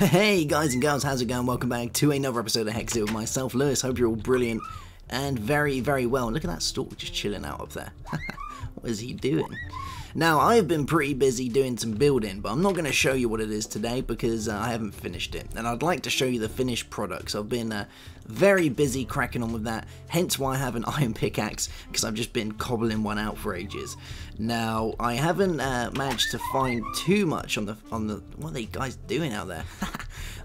Hey guys and girls, how's it going? Welcome back to another episode of Hexxit with myself, Lewis. Hope you're all brilliant and very, very well. Look at that stalk just chilling out up there. What is he doing? Now, I've been pretty busy doing some building, but I'm not going to show you what it is today because I haven't finished it. And I'd like to show you the finished products. I've been very busy cracking on with that, hence why I have an iron pickaxe, because I've just been cobbling one out for ages. Now, I haven't managed to find too much on the what are they guys doing out there?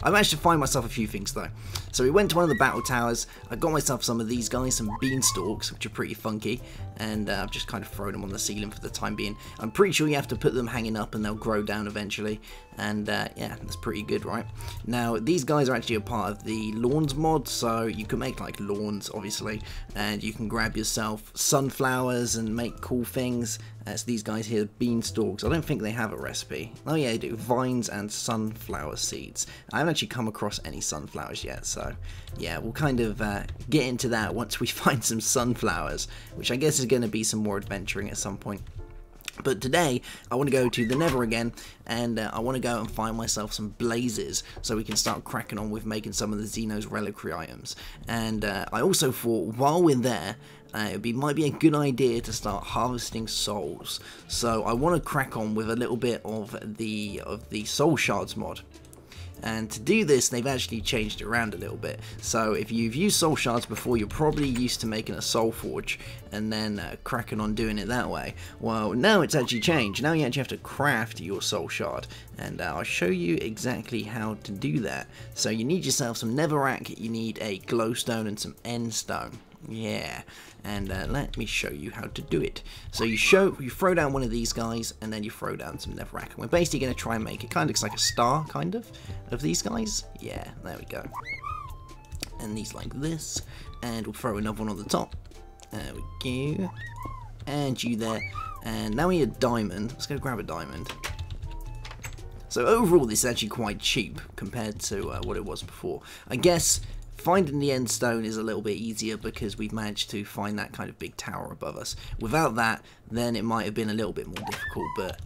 I managed to find myself a few things though. So we went to one of the battle towers, I got myself some of these guys, some beanstalks, which are pretty funky, and I've just kind of thrown them on the ceiling for the time being. I'm pretty sure you have to put them hanging up and they'll grow down eventually, and yeah, that's pretty good, right? Now, these guys are actually a part of the lawns mod, so you can make like lawns, obviously, and you can grab yourself sunflowers and make cool things. That's these guys here, beanstalks. I don't think they have a recipe. Oh yeah, they do. Vines and sunflower seeds. I haven't actually come across any sunflowers yet, so yeah, we'll kind of get into that once we find some sunflowers, which I guess is going to be some more adventuring at some point. But today, I want to go to the Nether again, and I want to go and find myself some blazes, so we can start cracking on with making some of the Xeno's reliquary items. And I also thought, while we're there, it might be a good idea to start harvesting souls. So I want to crack on with a little bit of the soul shards mod. And to do this, they've actually changed it around a little bit. So if you've used soul shards before, you're probably used to making a soul forge and then cracking on doing it that way. Well, now it's actually changed. Now you actually have to craft your soul shard, and I'll show you exactly how to do that. So you need yourself some netherrack, you need a glowstone and some endstone. Yeah, and let me show you how to do it. So you throw down one of these guys, and then you throw down some netherrack. And we're basically going to try and make it kind of looks like a star, kind of these guys. Yeah, there we go. And these like this, and we'll throw another one on the top. There we go. And you there. And now we need a diamond. Let's go grab a diamond. So overall, this is actually quite cheap compared to what it was before. I guess finding the end stone is a little bit easier because we've managed to find that kind of big tower above us. Without that, then it might have been a little bit more difficult, but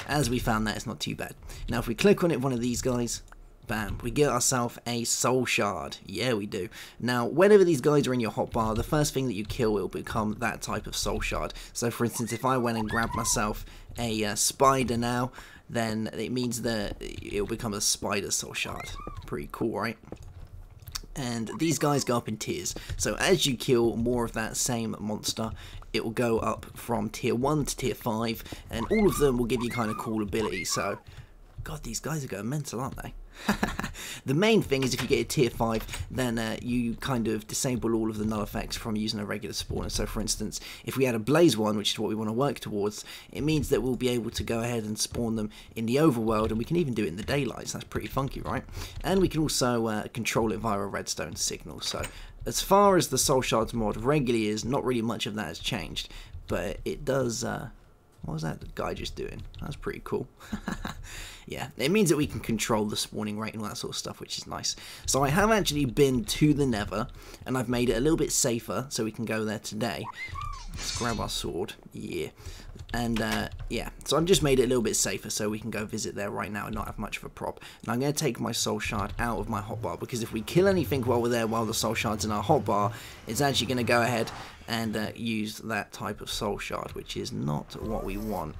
as we found that, it's not too bad. Now if we click on it, one of these guys, bam, we get ourselves a soul shard. Yeah, we do. Now, whenever these guys are in your hotbar, the first thing that you kill will become that type of soul shard. So for instance, if I went and grabbed myself a spider now, then it means that it'll become a spider soul shard. Pretty cool, right? And these guys go up in tiers, so as you kill more of that same monster, it will go up from tier 1 to tier 5, and all of them will give you kind of cool abilities. So god, these guys are going mental, aren't they? The main thing is if you get a tier 5, then you kind of disable all of the null effects from using a regular spawner. So for instance, if we had a blaze one, which is what we want to work towards, it means that we'll be able to go ahead and spawn them in the overworld, and we can even do it in the daylight, so that's pretty funky, right? And we can also control it via a redstone signal. So as far as the soul shards mod regularly is, not really much of that has changed, but it does what was that guy just doing? That's pretty cool. Yeah, it means that we can control the spawning rate and all that sort of stuff, which is nice. So I have actually been to the Nether, and I've made it a little bit safer, so we can go there today. Let's grab our sword. Yeah. And, yeah, so I've just made it a little bit safer, so we can go visit there right now and not have much of a prop. And I'm going to take my soul shard out of my hotbar, because if we kill anything while we're there, while the soul shard's in our hotbar, it's actually going to go ahead and use that type of soul shard, which is not what we want.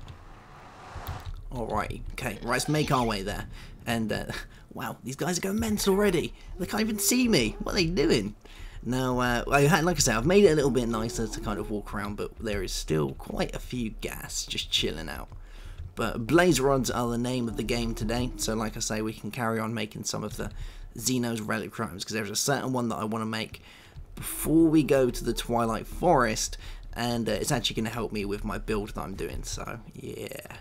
Alrighty, okay, right, let's make our way there. And, wow, these guys are going mental already. They can't even see me. What are they doing? Now, like I said, I've made it a little bit nicer to kind of walk around, but there is still quite a few gas just chilling out. But blaze rods are the name of the game today, so like I say, we can carry on making some of the Xeno's reliquary items, because there's a certain one that I want to make before we go to the Twilight Forest, and it's actually going to help me with my build that I'm doing, so yeah.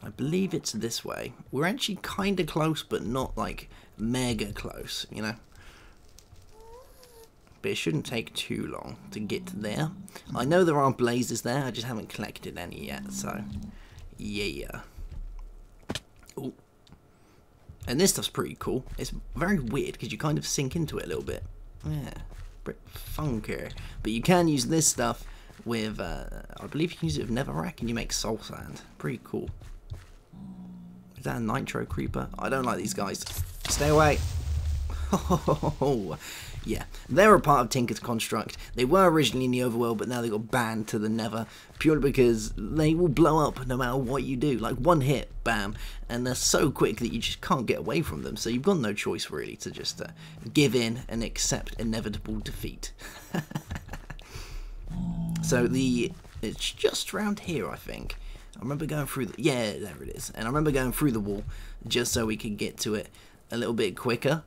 I believe it's this way. We're actually kind of close, but not like mega close, you know. But it shouldn't take too long to get there. I know there are blazes there, I just haven't collected any yet, so yeah. Oh, and this stuff's pretty cool. It's very weird because you kind of sink into it a little bit. Yeah, bit funky. But you can use this stuff with, I believe you can use it with netherrack and you make soul sand. Pretty cool. Is that a nitro creeper? I don't like these guys. Stay away. Oh, yeah, they're a part of Tinker's construct. They were originally in the overworld, but now they got banned to the nether, purely because they will blow up no matter what you do. Like, one hit, bam, and they're so quick that you just can't get away from them, so you've got no choice, really, to just give in and accept inevitable defeat. So it's just around here, I think. I remember going through the... Yeah, there it is. And I remember going through the wall just so we could get to it a little bit quicker.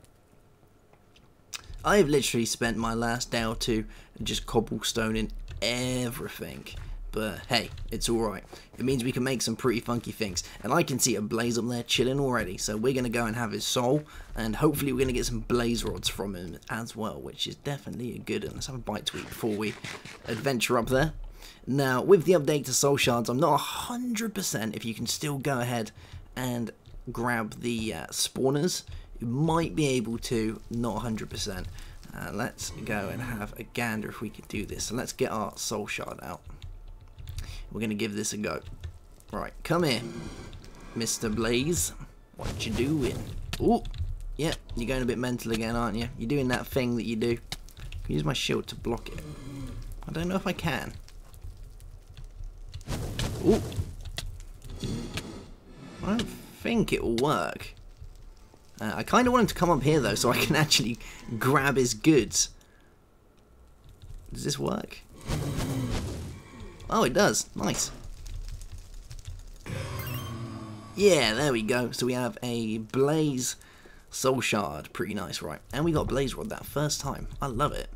I've literally spent my last day or two just cobblestoning everything. But hey, it's alright. It means we can make some pretty funky things. And I can see a blaze up there chilling already. So we're going to go and have his soul. And hopefully we're going to get some blaze rods from him as well. Which is definitely a good one. Let's have a bite to eat before we adventure up there. Now, with the update to soul shards, I'm not 100% if you can still go ahead and grab the spawners. You might be able to, not 100%. Let's go and have a gander if we can do this. So let's get our soul shard out. We're going to give this a go. Right, come here, Mr. Blaze. What you doing? Oh, yeah, you're going a bit mental again, aren't you? You're doing that thing that you do. I can use my shield to block it. I don't know if I can. Oh, I don't think it will work. I kind of want him to come up here, though, so I can actually grab his goods. Does this work? Oh, it does. Nice. Yeah, there we go. So we have a blaze soul shard. Pretty nice, right? And we got blaze rod that first time. I love it.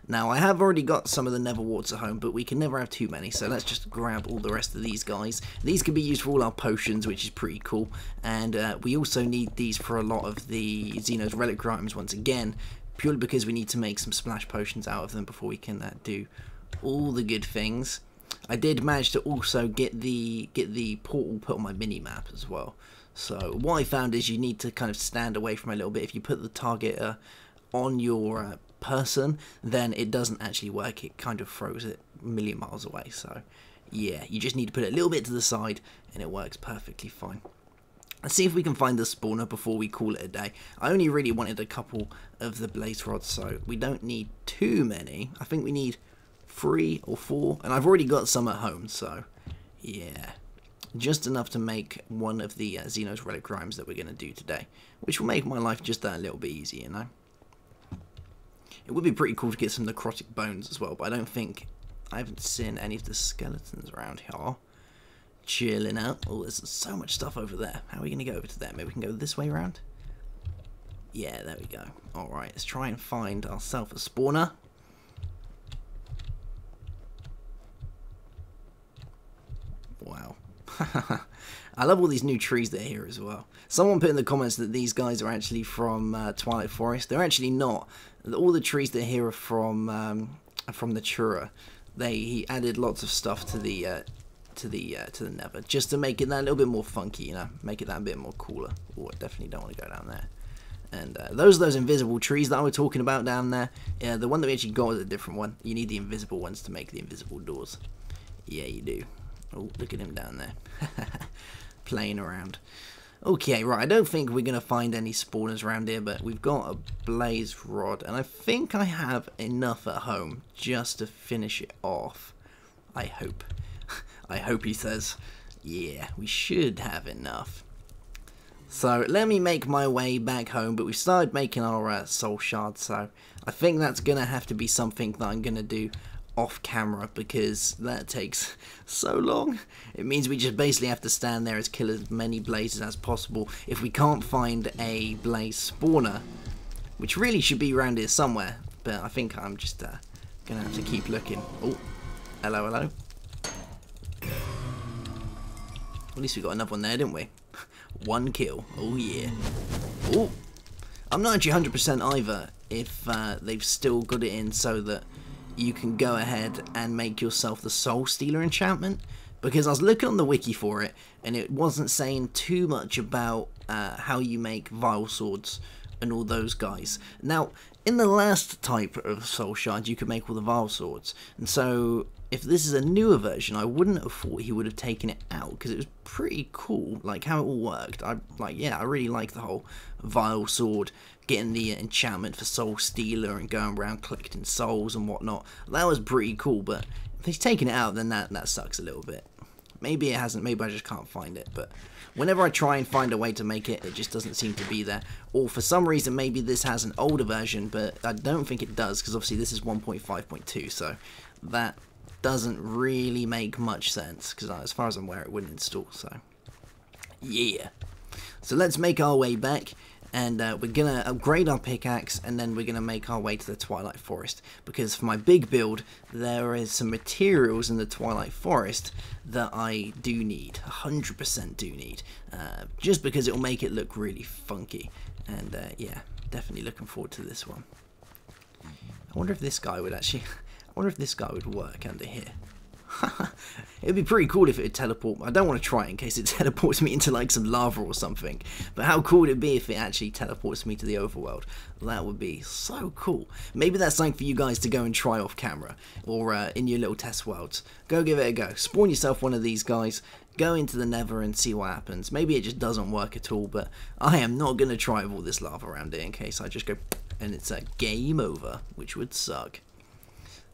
Now, I have already got some of the nether warts at home, but we can never have too many, so let's just grab all the rest of these guys. These can be used for all our potions, which is pretty cool, and we also need these for a lot of the Xeno's relic items once again, purely because we need to make some splash potions out of them before we can do all the good things. I did manage to also get the portal put on my mini-map as well. So what I found is you need to kind of stand away from it a little bit. If you put the target on your person, then it doesn't actually work. It kind of throws it a million miles away. So yeah, you just need to put it a little bit to the side and it works perfectly fine. Let's see if we can find the spawner before we call it a day. I only really wanted a couple of the blaze rods, so we don't need too many. I think we need 3 or 4, and I've already got some at home, so yeah, just enough to make one of the Xeno's relic rhymes that we're going to do today, which will make my life just that a little bit easier, you know. It would be pretty cool to get some necrotic bones as well, but I haven't seen any of the skeletons around here chilling out. Oh, there's so much stuff over there. How are we going to go over to there? Maybe we can go this way around? Yeah, there we go. Alright, let's try and find ourselves a spawner. Wow. I love all these new trees that are here as well. Someone put in the comments that these guys are actually from Twilight Forest. They're actually not. All the trees that are here are from the Chura. He added lots of stuff to the nether just to make it that a little bit more funky, you know, make it that a bit more cooler. Oh, I definitely don't want to go down there. And those invisible trees that I was talking about down there, yeah, the one that we actually got is a different one. You need the invisible ones to make the invisible doors. Yeah, you do. Oh, look at him down there. Playing around. Okay, right, I don't think we're going to find any spawners around here, but we've got a blaze rod, and I think I have enough at home just to finish it off. I hope. I hope he says. Yeah, we should have enough. So, let me make my way back home, but we've started making our soul shards, so I think that's going to have to be something that I'm going to do off camera, because that takes so long. It means we just basically have to stand there as kill as many blazes as possible. If we can't find a blaze spawner, which really should be around here somewhere, but I think I'm just gonna have to keep looking. Oh, hello, hello. At least we got another one there, didn't we? 1 kill. Oh yeah. Oh, I'm not actually 100% either if they've still got it in so that you can go ahead and make yourself the Soul Stealer enchantment, because I was looking on the wiki for it and it wasn't saying too much about how you make vile swords and all those guys. Now, in the last type of soul shard you could make all the vile swords, and so if this is a newer version, I wouldn't have thought he would have taken it out, because it was pretty cool, like how it all worked. I really like the whole vile sword, getting the enchantment for Soul Stealer and going around collecting souls and whatnot. That was pretty cool, but if he's taken it out, then that sucks a little bit. Maybe it hasn't, maybe I just can't find it, but whenever I try and find a way to make it, it just doesn't seem to be there. Or for some reason, maybe this has an older version, but I don't think it does, because obviously this is 1.5.2, so that doesn't really make much sense, because as far as I'm aware, it wouldn't install, so yeah. So let's make our way back, and we're going to upgrade our pickaxe, and then we're going to make our way to the Twilight Forest, because for my big build, there is some materials in the Twilight Forest that I do need, 100% do need, just because it will make it look really funky, and yeah, definitely looking forward to this one. I wonder if this guy would actually, I wonder if this guy would work under here. It would be pretty cool if it would teleport. I don't want to try it in case it teleports me into like some lava or something. But how cool would it be if it actually teleports me to the overworld? That would be so cool. Maybe that's something for you guys to go and try off camera. Or in your little test worlds. Go give it a go. Spawn yourself one of these guys. Go into the nether and see what happens. Maybe it just doesn't work at all. But I am not going to try with all this lava around it in case I just go and it's a game over. Which would suck.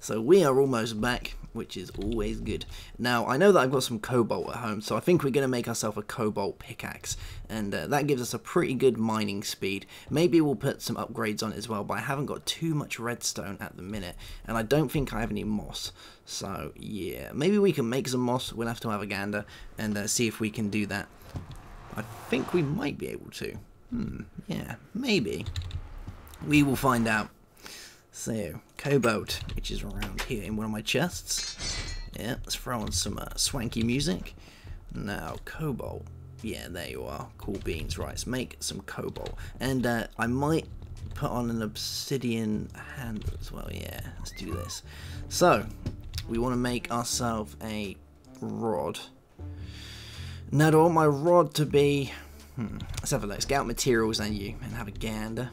So we are almost back, which is always good. Now, I know that I've got some cobalt at home, so I think we're going to make ourselves a cobalt pickaxe. And that gives us a pretty good mining speed. Maybe we'll put some upgrades on it as well, but I haven't got too much redstone at the minute. And I don't think I have any moss. So, yeah, maybe we can make some moss. We'll have to have a gander and see if we can do that. I think we might be able to. Yeah, maybe. We will find out. So, cobalt, which is around here in one of my chests. Yeah, let's throw on some swanky music. Now, cobalt. Yeah, there you are. Cool beans. Right, let's make some cobalt. And I might put on an obsidian handle as well. Yeah, let's do this. So, we want to make ourselves a rod. Now, do I want my rod to be... let's have a look. Let's get out materials and have a gander.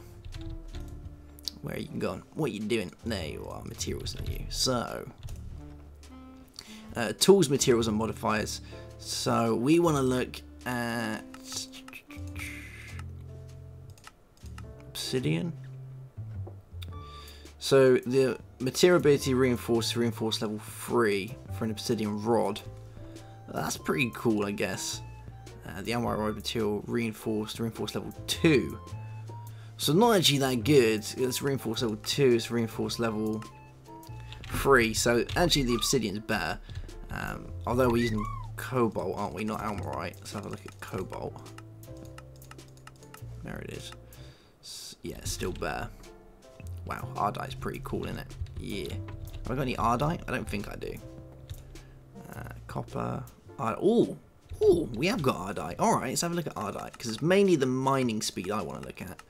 Where are you going? What are you doing? There you are, materials and you. So, tools, materials, and modifiers. So, we want to look at obsidian. So, the material ability reinforced level 3 for an obsidian rod. That's pretty cool, I guess. The ammo rod material reinforced level 2. So not actually that good. It's reinforced level 2, it's reinforced level 3. So actually the obsidian's better. Although we're using cobalt, aren't we? Not almorite. Let's have a look at cobalt. There it is. Yeah, it's still better. Wow, ardite's pretty cool, isn't it? Yeah. Have I got any ardite? I don't think I do. Copper. Oh, we have got ardite. Alright, let's have a look at ardite. Because it's mainly the mining speed I want to look at.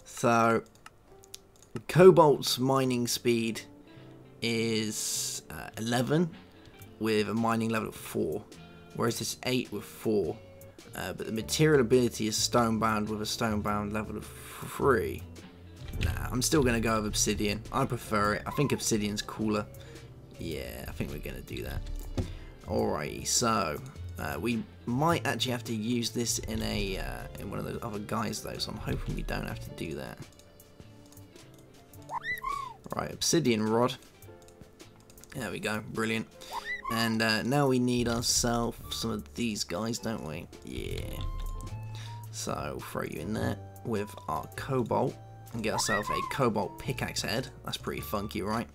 So, cobalt's mining speed is 11 with a mining level of 4, whereas it's 8 with 4. But the material ability is stonebound with a stonebound level of 3. Nah, I'm still going to go with obsidian. I prefer it. I think obsidian's cooler. Yeah, I think we're going to do that. Alrighty, so we might actually have to use this in in one of those other guys though, so I'm hoping we don't have to do that. Right, obsidian rod. There we go, brilliant. And now we need ourselves some of these guys, don't we? Yeah. So we'll throw you in there with our cobalt and get ourselves a cobalt pickaxe head. That's pretty funky, right?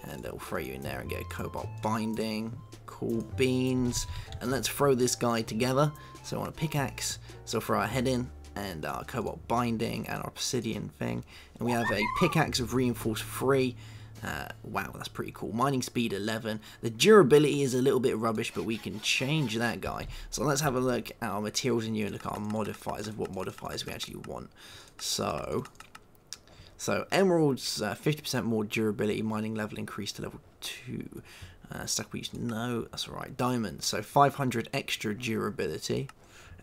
And we'll throw you in there and get a cobalt binding. Cool beans. And let's throw this guy together. So on a pickaxe, so throw our head in and our cobalt binding and our obsidian thing. And we have a pickaxe of reinforced 3. Wow, that's pretty cool. Mining speed 11. The durability is a little bit rubbish, but we can change that guy. So let's have a look at our materials in here and look at our modifiers of what modifiers we actually want. So emeralds, 50% more durability, mining level increased to level 2. Stack we use, no, that's alright. Diamonds, so 500 extra durability.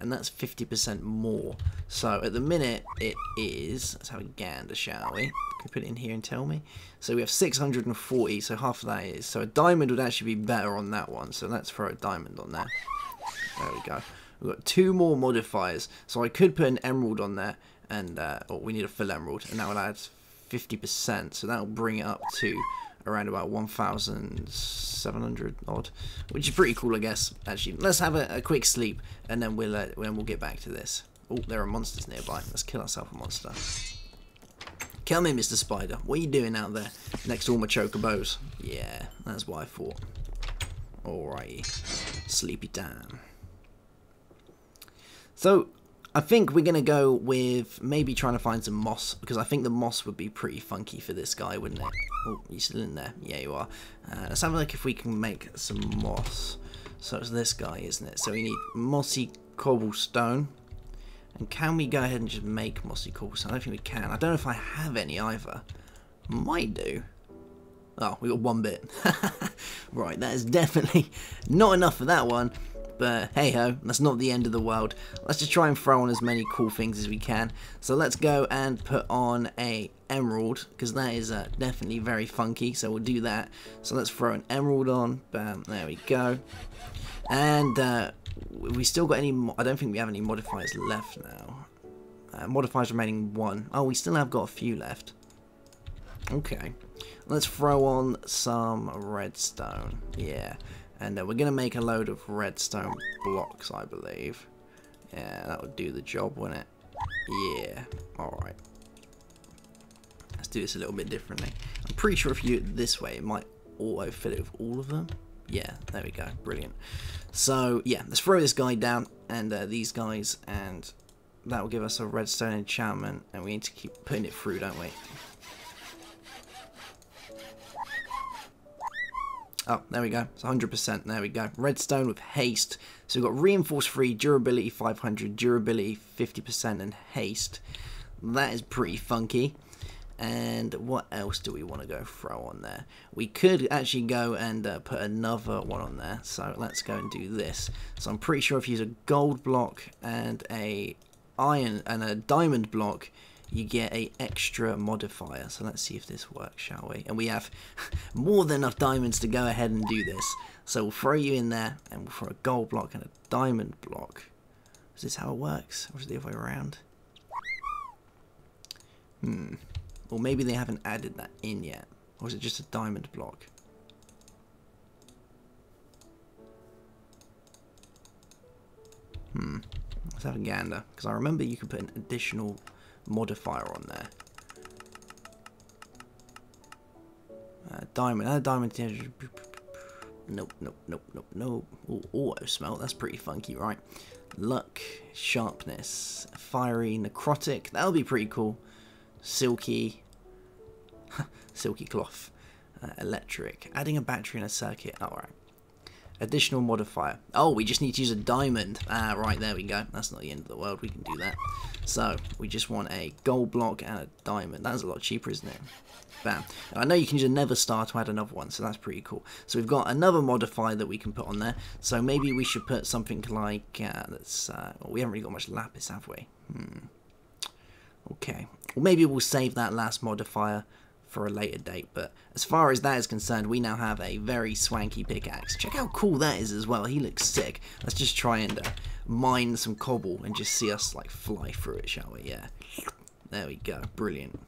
and that's 50% more. So at the minute it is, let's have a gander, shall we? Can we put it in here and tell me? So we have 640, so half of that is, so a diamond would actually be better on that one, so let's throw a diamond on there. There we go. We've got 2 more modifiers, so I could put an emerald on there, and oh, we need a full emerald, and that will add 50%, so that will bring it up to around about 1,700 odd, which is pretty cool, I guess. Actually, let's have a quick sleep, and then we'll get back to this. Oh, there are monsters nearby. Let's kill ourselves a monster. Come in, Mr. Spider. What are you doing out there next to all my chocobos? Yeah, that's what I thought. Alrighty, sleepy time. So I think we're going to go with maybe trying to find some moss, because I think the moss would be pretty funky for this guy, wouldn't it? Oh, you still in there? Yeah, you are. Let's have a look if we can make some moss. So it's this guy, isn't it? So we need mossy cobblestone. And can we go ahead and just make mossy cobblestone? I don't think we can. I don't know if I have any either. Might do. Oh, we got 1 bit. Right, that is definitely not enough for that one. But hey ho, that's not the end of the world. Let's just try and throw on as many cool things as we can. So let's go and put on a emerald, because that is definitely very funky, so we'll do that. So let's throw an emerald on. Bam, there we go. And we still got any, I don't think we have any modifiers left now. Modifiers remaining 1. Oh, we still have got a few left. Okay, let's throw on some redstone. Yeah. And we're going to make a load of redstone blocks, I believe. Yeah, that would do the job, wouldn't it? Yeah. Alright. Let's do this a little bit differently. I'm pretty sure if you do it this way, it might auto-fill it with all of them. Yeah, there we go. Brilliant. So, yeah, let's throw this guy down, and these guys, and that will give us a redstone enchantment, and we need to keep putting it through, don't we? Oh, there we go. It's 100%. There we go. Redstone with haste. So we've got reinforce 3, durability 500, durability 50%, and haste. That is pretty funky. And what else do we want to go throw on there? We could actually go and put another one on there. So let's go and do this. So I'm pretty sure if you use a gold block and a iron and a diamond block, you get a extra modifier. So let's see if this works, shall we? And we have more than enough diamonds to go ahead and do this. So we'll throw you in there, and we'll throw a gold block and a diamond block. Is this how it works? Or is it the other way around? Or maybe they haven't added that in yet. Or is it just a diamond block? Let's have a gander. Because I remember you could put an additional modifier on there. Diamond, diamond. Nope. Ooh, auto smelt, that's pretty funky, right? Luck, sharpness, fiery, necrotic, that'll be pretty cool. Silky, silky cloth, electric, adding a battery in a circuit, alright. Additional modifier. Oh, we just need to use a diamond. Right, there we go. That's not the end of the world. We can do that. So, we just want a gold block and a diamond. That's a lot cheaper, isn't it? Bam. And I know you can use a nether star to add another one, so that's pretty cool. So we've got another modifier that we can put on there. So maybe we should put something like, well, we haven't really got much lapis, have we? Okay. Well, maybe we'll save that last modifier for a later date, but as far as that is concerned, we now have a very swanky pickaxe. Check how cool that is as well. He looks sick. Let's just try and mine some cobble and just see us like fly through it, shall we? Yeah, there we go. Brilliant.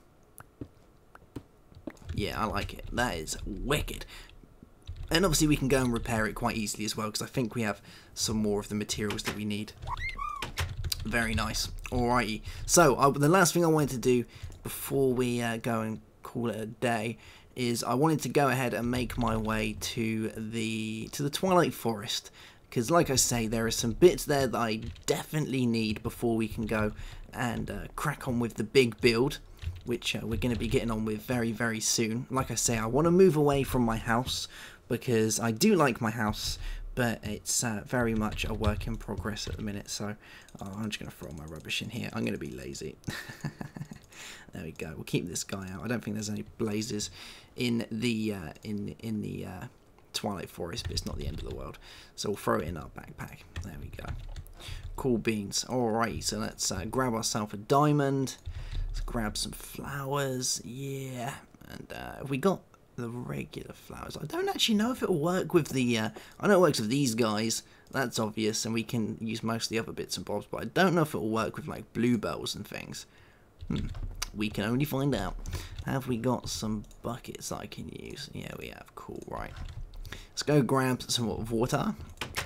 Yeah, I like it. That is wicked. And obviously we can go and repair it quite easily as well, because I think we have some more of the materials that we need. Very nice. Alrighty. So the last thing I wanted to do before we go and call it a day is I wanted to go ahead and make my way to the Twilight Forest, because like I say, there are some bits there that I definitely need before we can go and crack on with the big build, which we're going to be getting on with very, very soon. Like I say, I want to move away from my house because I do like my house, but it's very much a work in progress at the minute. So I'm just going to throw my rubbish in here. I'm going to be lazy. There we go. We'll keep this guy out. I don't think there's any blazes in the Twilight Forest, but it's not the end of the world. So we'll throw it in our backpack. There we go. cool beans. Alright, so let's grab ourselves a diamond. Let's grab some flowers. Yeah. And we got the regular flowers. I don't actually know if it'll work with the... I know it works with these guys. That's obvious. And we can use most of the other bits and bobs. But I don't know if it'll work with like bluebells and things. We can only find out. Have we got some buckets I can use? Yeah, we have. Cool, right. Let's go grab some water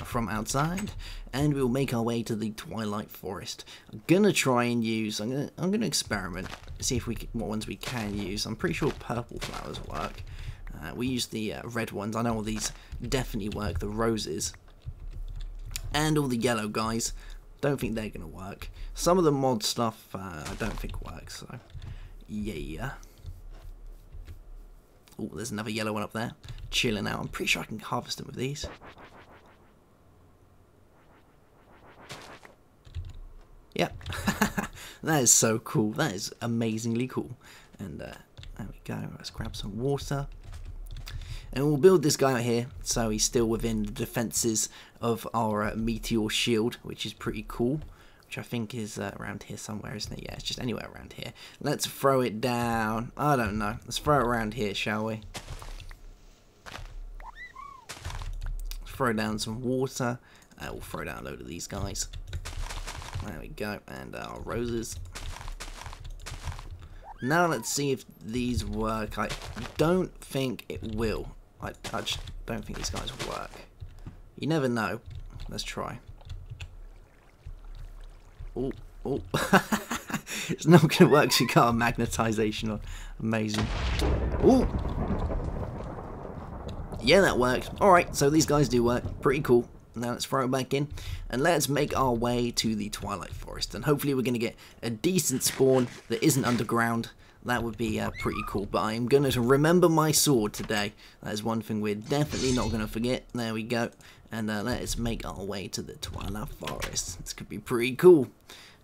from outside, and we'll make our way to the Twilight Forest. I'm gonna try and use. I'm gonna experiment, see if what ones we can use. I'm pretty sure purple flowers work. We use the red ones. I know all these definitely work. The roses and all the yellow guys. Don't think they're gonna work. Some of the mod stuff I don't think works. So yeah. Oh, there's another yellow one up there, chilling out. I'm pretty sure I can harvest them with these. Yep. That is so cool. That is amazingly cool. And there we go. Let's grab some water. And we'll build this guy out here so he's still within the defenses of our meteor shield, which is pretty cool. Which I think is around here somewhere, isn't it? Yeah, it's just anywhere around here. Let's throw it down. I don't know. Let's throw it around here, shall we? Throw down some water. We'll throw down a load of these guys. There we go. And our roses. Now let's see if these work. I don't think it will. I just don't think these guys work. You never know. Let's try. Oh, oh. It's not going to work because you got a magnetization on. Amazing. Oh. Yeah, that worked. Alright, so these guys do work. Pretty cool. Now let's throw it back in. And let's make our way to the Twilight Forest. And hopefully we're going to get a decent spawn that isn't underground. That would be pretty cool. But I'm going to remember my sword today. That is one thing we're definitely not going to forget. There we go. And let's make our way to the Twilight Forest. This could be pretty cool.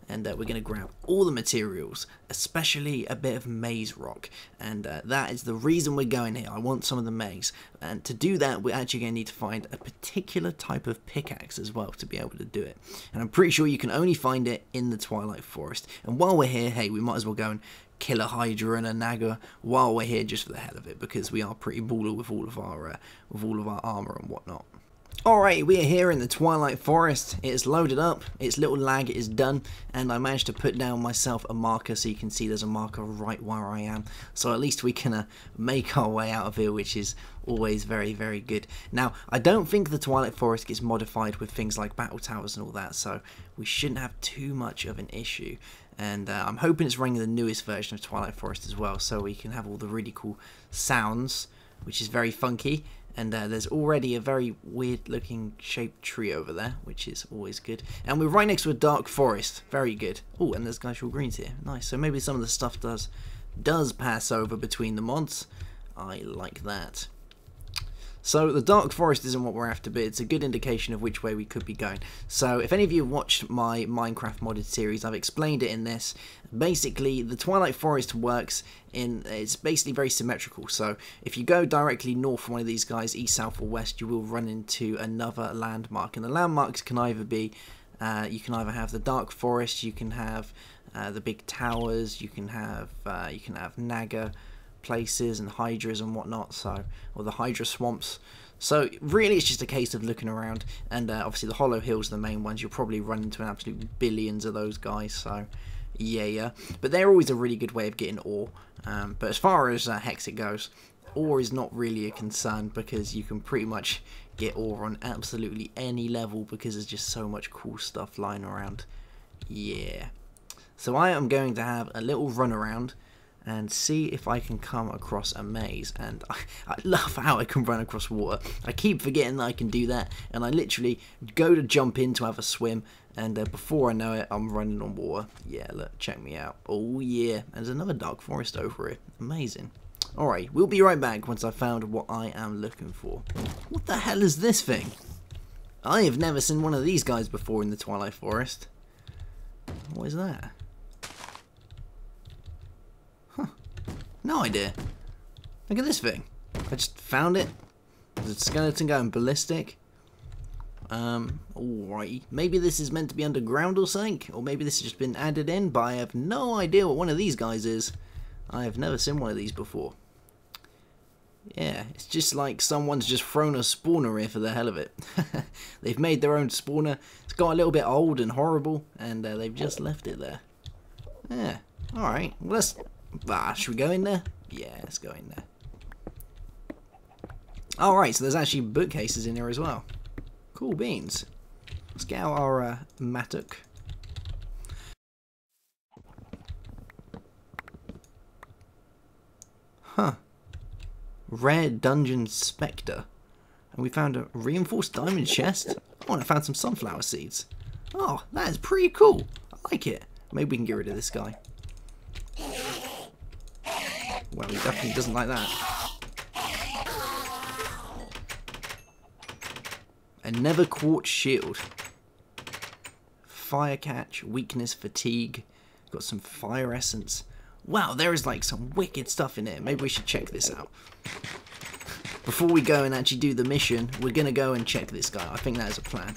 And we're going to grab all the materials, especially a bit of maze rock. And that is the reason we're going here. I want some of the maze. And to do that, we're actually going to need to find a particular type of pickaxe as well to be able to do it. And I'm pretty sure you can only find it in the Twilight Forest. And while we're here, hey, we might as well go and kill a Hydra and a Naga while we're here just for the hell of it. Because we are pretty baller with all of our armor and whatnot. Alright, we are here in the Twilight Forest. It is loaded up, its little lag is done, and I managed to put down myself a marker so you can see there's a marker right where I am. So at least we can make our way out of here, which is always very, very good. Now, I don't think the Twilight Forest gets modified with things like battle towers and all that, so we shouldn't have too much of an issue. And I'm hoping it's running the newest version of Twilight Forest as well, so we can have all the really cool sounds, which is very funky. And there's already a very weird looking shaped tree over there, which is always good. And we're right next to a dark forest. Very good. Oh, and there's glacial greens here. Nice. So maybe some of the stuff does pass over between the mods. I like that. So the dark forest isn't what we're after, but it's a good indication of which way we could be going. So if any of you have watched my Minecraft modded series, I've explained it in this. Basically, the Twilight Forest works in, it's basically very symmetrical. So if you go directly north from one of these guys, east, south or west, you will run into another landmark. And the landmarks can either be, you can either have the dark forest, you can have the big towers, you can have Naga places and hydras and whatnot, so, or the hydra swamps. So really it's just a case of looking around, and obviously the hollow hills are the main ones. You'll probably run into an absolute billions of those guys, so yeah, but they're always a really good way of getting ore. But as far as Hexxit goes, ore is not really a concern because you can pretty much get ore on absolutely any level because there's just so much cool stuff lying around. Yeah, so I am going to have a little run around and see if I can come across a maze. And I love how I can run across water. I keep forgetting that I can do that, and I literally go to jump in to have a swim, and before I know it, I'm running on water. Yeah, look, check me out. Oh yeah, there's another dark forest over here. Amazing. Alright, we'll be right back once I've found what I am looking for. What the hell is this thing? I have never seen one of these guys before in the Twilight Forest. What is that? No idea. Look at this thing. I just found it. There's a skeleton going ballistic. Alrighty. Maybe this is meant to be underground or something, or maybe this has just been added in, but I have no idea what one of these guys is. I have never seen one of these before. Yeah, it's just like someone's just thrown a spawner here for the hell of it. They've made their own spawner. It's got a little bit old and horrible, and they've just left it there. Yeah, alright. Well, let's... should we go in there? Yeah, let's go in there. Alright, so there's actually bookcases in here as well. Cool beans. Let's get out our mattock. Huh. Rare Dungeon Spectre. And we found a reinforced diamond chest. Oh, and I found some sunflower seeds. Oh, that is pretty cool. I like it. Maybe we can get rid of this guy. Well, he definitely doesn't like that. A never quartz shield. Fire catch, weakness, fatigue. Got some fire essence. Wow, there is like some wicked stuff in here. Maybe we should check this out. Before we go and actually do the mission, we're going to go and check this guy. I think that is a plan.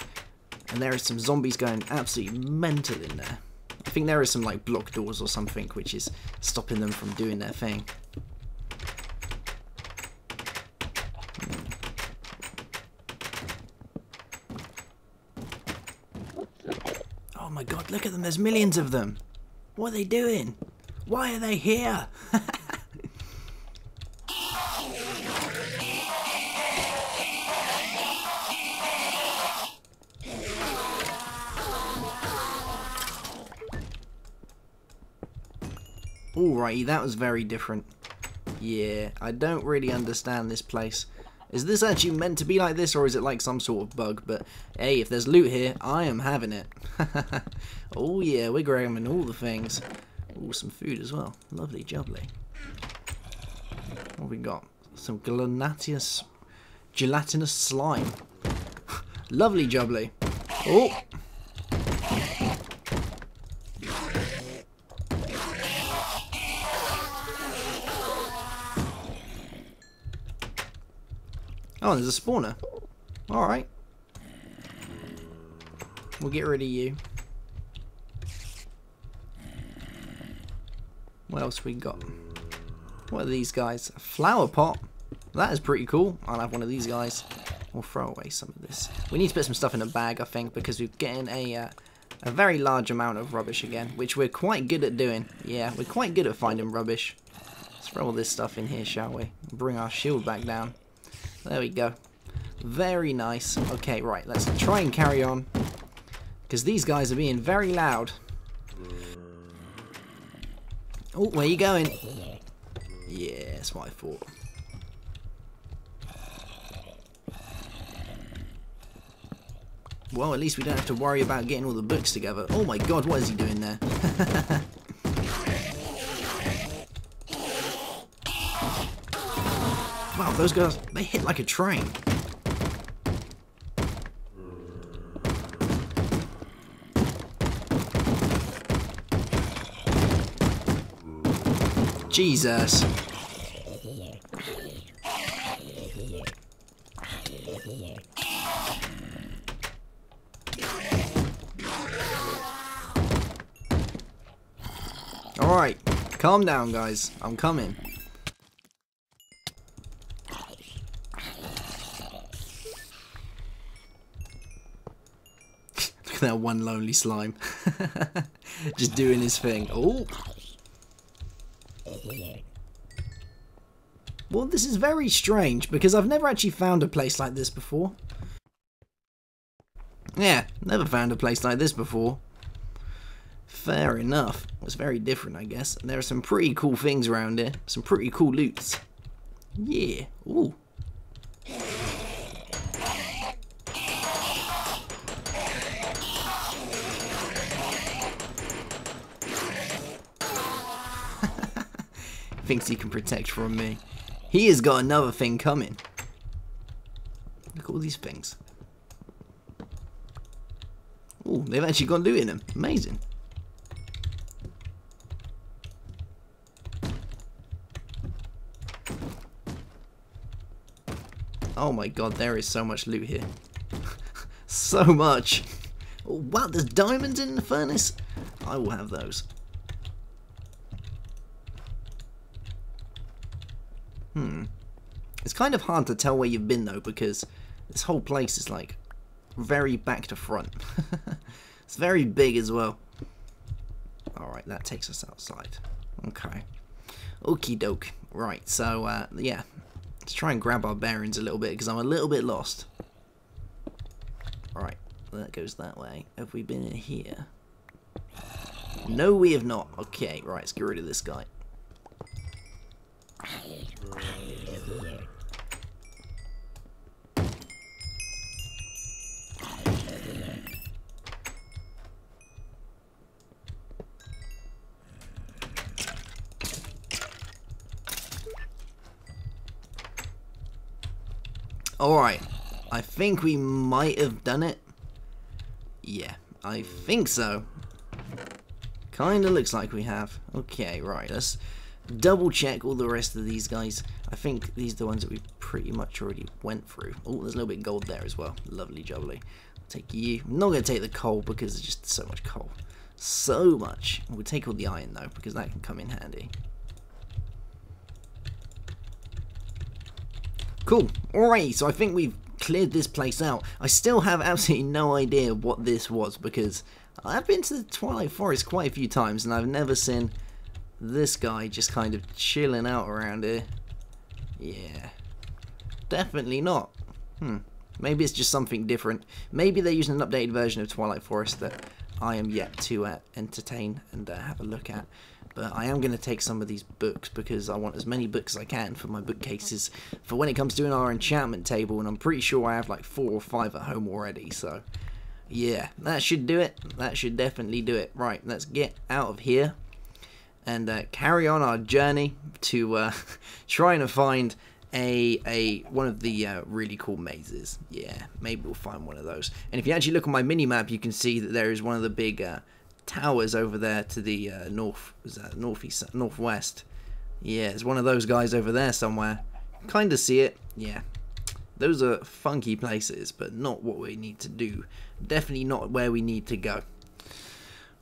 And there are some zombies going absolutely mental in there. I think there is some like block doors or something which is stopping them from doing their thing. Oh my god, look at them, there's millions of them. What are they doing? Why are they here? Alrighty, that was very different. Yeah, I don't really understand this place. Is this actually meant to be like this, or is it like some sort of bug? But hey, if there's loot here, I am having it. Oh yeah, we're grabbing all the things. Oh, some food as well. Lovely jubbly. What have we got? Some gelatinous slime. Lovely jubbly. Oh! Oh, there's a spawner. Alright. We'll get rid of you. What else we got? What are these guys? A flower pot. That is pretty cool. I'll have one of these guys. We'll throw away some of this. We need to put some stuff in a bag, I think, because we're getting a very large amount of rubbish again, which we're quite good at doing. Yeah, we're quite good at finding rubbish. Let's throw all this stuff in here, shall we? Bring our shield back down. There we go. Very nice. Okay, right, let's try and carry on, because these guys are being very loud. Oh, where you going? Yeah, that's what I thought. Well, at least we don't have to worry about getting all the books together. Oh my god, what is he doing there? Wow, those guys, they hit like a train. Jesus. Alright, calm down guys, I'm coming. Look at that one lonely slime. Just doing his thing. Oh. Well, this is very strange because I've never actually found a place like this before. Yeah, never found a place like this before. Fair enough. It's very different, I guess. And there are some pretty cool things around here. Some pretty cool loots. Yeah. Ooh. Thinks he can protect from me. He has got another thing coming. Look at all these things. Oh, they've actually got loot in them. Amazing. Oh my god, there is so much loot here. So much. Oh, wow, there's diamonds in the furnace. I will have those. It's kind of hard to tell where you've been though, because this whole place is like very back to front. It's very big as well. Alright, that takes us outside. Okay. Okie doke. Right, so yeah. Let's try and grab our bearings a little bit, because I'm a little bit lost. Alright, that goes that way. Have we been in here? No, we have not. Okay, right, let's get rid of this guy. Alright, I think we might have done it. Yeah, I think so. Kinda looks like we have. Okay, right, let's double check all the rest of these guys. I think these are the ones that we pretty much already went through. Oh, there's a little bit of gold there as well. Lovely jubbly. I'll take you. I'm not going to take the coal because there's just so much coal. So much. We'll take all the iron though, because that can come in handy. Cool. Alright, so I think we've cleared this place out. I still have absolutely no idea what this was, because I've been to the Twilight Forest quite a few times and I've never seen this guy just kind of chilling out around here. Yeah. Definitely not. Maybe it's just something different. Maybe they're using an updated version of Twilight Forest that I am yet to entertain and have a look at. But I am going to take some of these books because I want as many books as I can for my bookcases for when it comes to our enchantment table, and I'm pretty sure I have like 4 or 5 at home already, so yeah, that should do it. That should definitely do it. Right, let's get out of here and carry on our journey to trying to find one of the really cool mazes. Yeah, maybe we'll find one of those. And if you actually look on my mini map, you can see that there is one of the big towers over there to the northwest. Yeah, there's one of those guys over there somewhere. Kind of see it. Yeah, those are funky places, but not what we need to do. Definitely not where we need to go.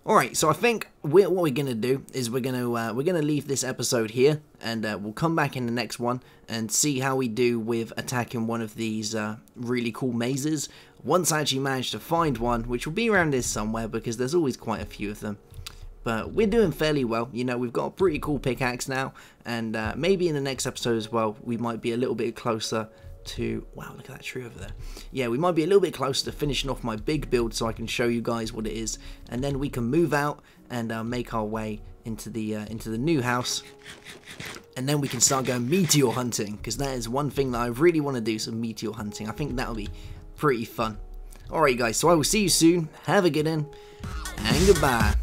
Alright, so I think what we're going to do is we're going to leave this episode here, and we'll come back in the next one and see how we do with attacking one of these really cool mazes. Once I actually manage to find one, which will be around here somewhere because there's always quite a few of them. But we're doing fairly well. You know, we've got a pretty cool pickaxe now, and maybe in the next episode as well, we might be a little bit closer to... Wow, look at that tree over there. Yeah, we might be a little bit closer to finishing off my big build so I can show you guys what it is, and then we can move out and make our way into the new house, and then we can start going meteor hunting, because that is one thing that I really want to do, some meteor hunting. I think that'll be pretty fun. Alright guys, so I will see you soon. Have a good one, and goodbye.